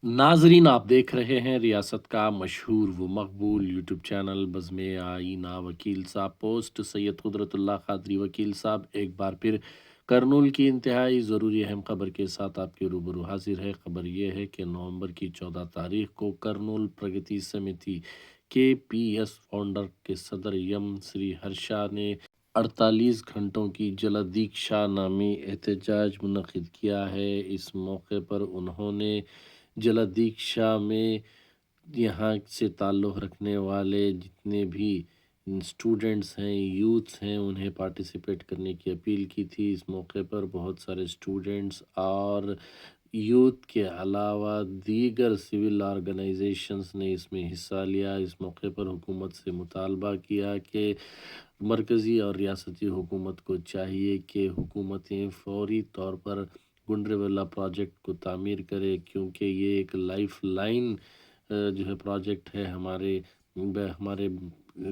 नाजरीन, आप देख रहे हैं रियासत का मशहूर व मकबूल यूट्यूब चैनल बज़्म आईना। वकील साहब पोस्ट सैयद कुदरतुल्लाह कादरी वकील साहब एक बार फिर करनूल की इंतहाई ज़रूरी अहम खबर के साथ आपके रूबरू हाजिर है। खबर यह है कि नवंबर की 14 तारीख को करनूल प्रगति समिति के पीएस फाउंडर के सदर यम श्री हर्षा ने 48 घंटों की जल दीक्षा नामी एहतजाज मुनक़िद किया है। इस मौके पर उन्होंने जल दीक्षा में यहाँ से ताल्लुक़ रखने वाले जितने भी स्टूडेंट्स हैं, यूथ्स हैं, उन्हें पार्टिसिपेट करने की अपील की थी। इस मौके पर बहुत सारे स्टूडेंट्स और यूथ के अलावा दीगर सिविल ऑर्गेनाइजेशंस ने इसमें हिस्सा लिया। इस मौके पर हुकूमत से मुतालबा किया कि मरकज़ी और रियासती हुकूमत को चाहिए कि हुकूमतें फ़ौरी तौर पर गुंडरेवाला प्रोजेक्ट को तामीर करे, क्योंकि ये एक लाइफ लाइन जो है प्रोजेक्ट है हमारे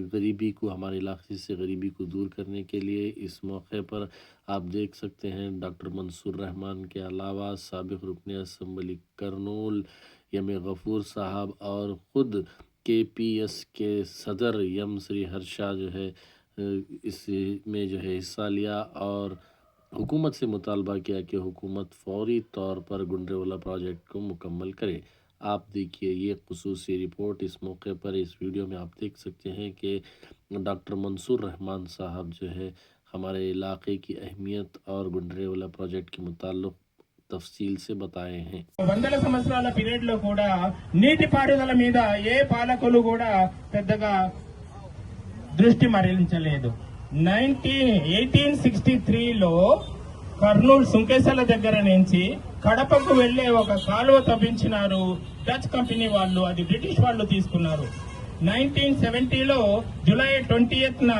गरीबी को, हमारे इलाके से गरीबी को दूर करने के लिए। इस मौके पर आप देख सकते हैं डॉक्टर मंसूर रहमान के अलावा साबिक़ रुकन असम्बली करनूल यम गफ़ूर साहब और ख़ुद KPS के सदर यम श्री हर्षा जो है इसमें जो है हिस्सा लिया और हुकूमत से मुतालबा किया कि हुकूमत फ़ौरी तौर पर गुंडरेवाला प्रोजेक्ट को मुकम्मल करे। आप देखिए ये ख़ुसूसी रिपोर्ट। इस मौके पर इस वीडियो में आप देख सकते हैं कि डॉक्टर मंसूर रहमान साहब जो है हमारे इलाके की अहमियत और गुंडरेवाला प्रोजेक्ट के मुताल्लिक़ तफसील से बताए हैं। వందల సంవత్సరాల పీరియడ్ లో కూడా నీటి పారుదల మీద ఏ పాలకులు కూడా పెద్దగా దృష్టి మరలించలేదు. 1863లో కర్నూలు సుంకేసల దగ్గర నుంచి కడపకు వెళ్లే ఒక కాలువ తవ్వించినారు డచ్ కంపెనీ వాళ్ళు. అది బ్రిటిష్ వాళ్ళు తీసుకున్నారు. 1970లో జూలై 20న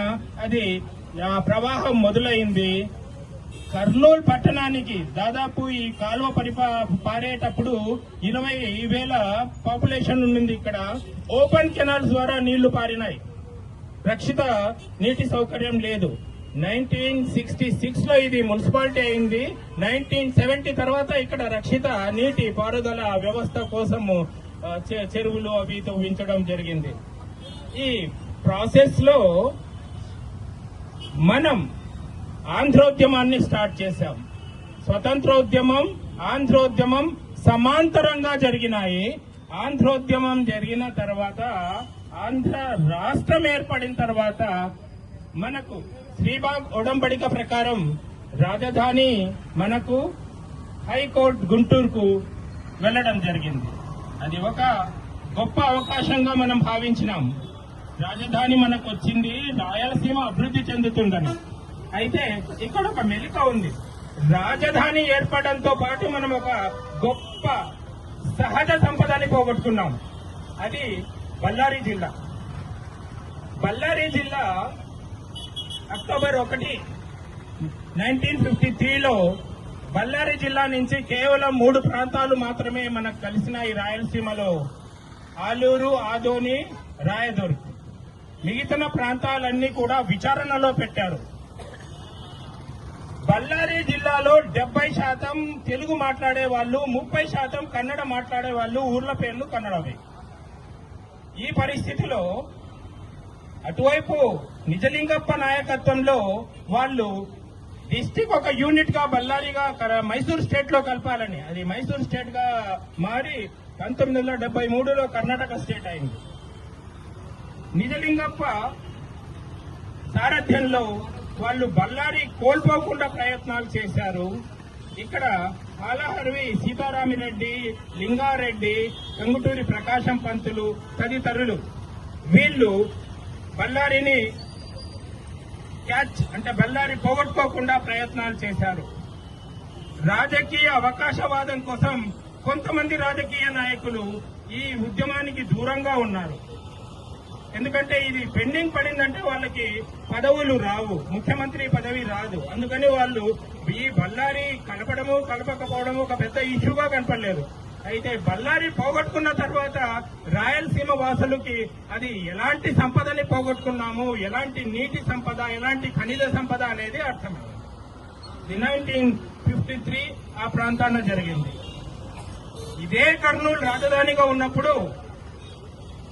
అది ప్రవాహం మొదలైంది. కర్నూలు పట్టణానికి దాదాపు ఈ కాలువ పారేటప్పుడు 20,000 పాపులేషన్ ఉండింది. ఇక్కడ ఓపెన్ కెనాల్స్ ద్వారా నీళ్లు పారినాయి. రక్షిత నీటి సౌకర్యం లేదు. 1966లో ఇది మున్సిపాలిటీ అయింది. 1970 తర్వాత ఇక్కడ రక్షిత నీటి పారుదల వ్యవస్థ కోసము చెరువులు అవి తవ్వించడం జరిగింది. ఈ ప్రాసెస్ లో మనం ఆంధ్రోద్యమాన్ని స్టార్ట్ చేశాం. స్వతంత్రోద్యమం, ఆంధ్రోద్యమం సమాంతరంగా జరిగినాయి. ఆంధ్రోద్యమం జరిగిన తర్వాత ఆంధ్ర రాష్ట్రం ఏర్పడిన తర్వాత మనకు శ్రీబాగ్ ఒడంబడిక ప్రకారం రాజధాని మనకు హైకోర్టు గుంటూరుకు వెళ్లడం జరిగింది. అది ఒక గొప్ప అవకాశంగా మనం భావించినాం. రాజధాని మనకు వచ్చింది, రాయలసీమ అభివృద్ధి చెందుతుందని. అయితే ఇక్కడ ఒక మెలిక ఉంది. రాజధాని ఏర్పడంతో పాటు మనం ఒక గొప్ప సహజ సంపదని పోగొట్టుకున్నాం. అది బళ్ళారి జిల్లా. బళ్ళారి జిల్లా అక్టోబర్ 1, 1953లో బళ్ళారి జిల్లా నుంచి కేవలం 3 ప్రాంతాలు మాత్రమే మనకు కలిసిన ఈ రాయలసీమలో: ఆలూరు, ఆదోని, రాయదుర్గ్. మిగతా ప్రాంతాలన్నీ కూడా విచారణలో పెట్టారు. బళ్ళారి జిల్లాలో 70% తెలుగు మాట్లాడే వాళ్ళు, 30% కన్నడ మాట్లాడే వాళ్ళు. ఊర్ల పేర్లు కన్నడవే. ఈ పరిస్థితిలో అటువైపు నిజలింగప్ప నాయకత్వంలో వాళ్ళు డిస్టిక్ ఒక యూనిట్ గా బళ్ళారిగా మైసూర్ స్టేట్ లో కలపాలని, అది మైసూర్ స్టేట్ గా మారి 1973లో కర్ణాటక స్టేట్ అయింది. నిజలింగప్ప సారథ్యంలో వాళ్ళు బళ్ళారి కోల్పోకుండా ప్రయత్నాలు చేశారు. ఇక్కడ ఆలహర్వి సీతారామిరెడ్డి, లింగారెడ్డి, కంగుటూరి ప్రకాశం పంతులు తదితరులు వీళ్ళు బళ్ళారిని బళ్ళారి పోగొట్టుకోకుండా ప్రయత్నాలు చేశారు. రాజకీయ అవకాశవాదం కోసం కొంతమంది రాజకీయ నాయకులు ఈ ఉద్యమానికి దూరంగా ఉన్నారు. ఎందుకంటే ఇది పెండింగ్ పడిందంటే వాళ్ళకి పదవులు రావు, ముఖ్యమంత్రి పదవి రాదు. అందుకని వాళ్ళు ఈ బళ్ళారి కలపడము కలపకపోవడము ఒక పెద్ద ఇష్యూగా కనపడలేదు. అయితే బళ్ళారి పోగొట్టుకున్న తర్వాత రాయలసీమ వాసులకి అది ఎలాంటి సంపదని పోగొట్టుకున్నాము, ఎలాంటి నీటి సంపద, ఎలాంటి ఖనిజ సంపద అనేది అర్థమైంది. 1953 ఆ ప్రాంతాన జరిగింది. ఇదే కర్నూలు రాజధానిగా ఉన్నప్పుడు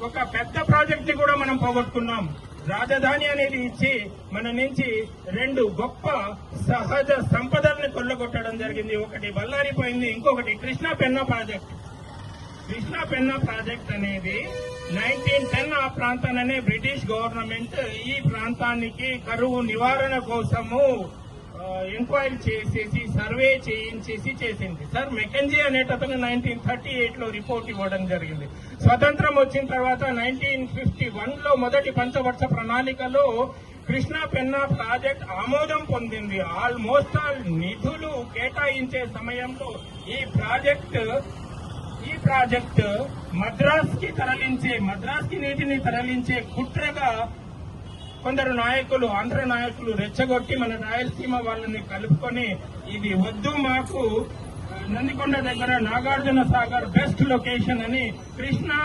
ఒక పెద్ద ప్రాజెక్ట్ ని కూడా మనం పోగొట్టుకున్నాం. రాజధాని అనేది ఇచ్చి మన నుంచి 2 గొప్ప సహజ సంపదల్ని కొల్లగొట్టడం జరిగింది. ఒకటి బళ్ళారి పోయింది, ఇంకొకటి కృష్ణా పెన్నా ప్రాజెక్ట్. కృష్ణా పెన్నా ప్రాజెక్ట్ అనేది 1910 ఆ ప్రాంతాన్ని బ్రిటిష్ గవర్నమెంట్ ఈ ప్రాంతానికి కరువు నివారణ కోసము ఎంక్వైరీ చేసేసి సర్వే చేయించేసి చేసింది. సార్ మెకెంజీ అనేటతను 1938లో రిపోర్ట్ ఇవ్వడం జరిగింది. స్వతంత్రం వచ్చిన తర్వాత 1951లో మొదటి పంచవర్ష ప్రణాళికలో కృష్ణా పెన్నా ప్రాజెక్ట్ ఆమోదం పొందింది. ఆల్మోస్ట్ ఆల్ నిధులు కేటాయించే సమయంలో ఈ ప్రాజెక్ట్ మద్రాస్కి నీటిని తరలించే కుట్రగా కొందరు నాయకులు, ఆంధ్ర నాయకులు రెచ్చగొట్టి మన రాయలసీమ వాళ్ళని కలుపుకొని ఇది వద్దు, మాకు నందికొండ దగ్గర నాగార్జున సాగర్ బెస్ట్ లొకేషన్ అని కృష్ణా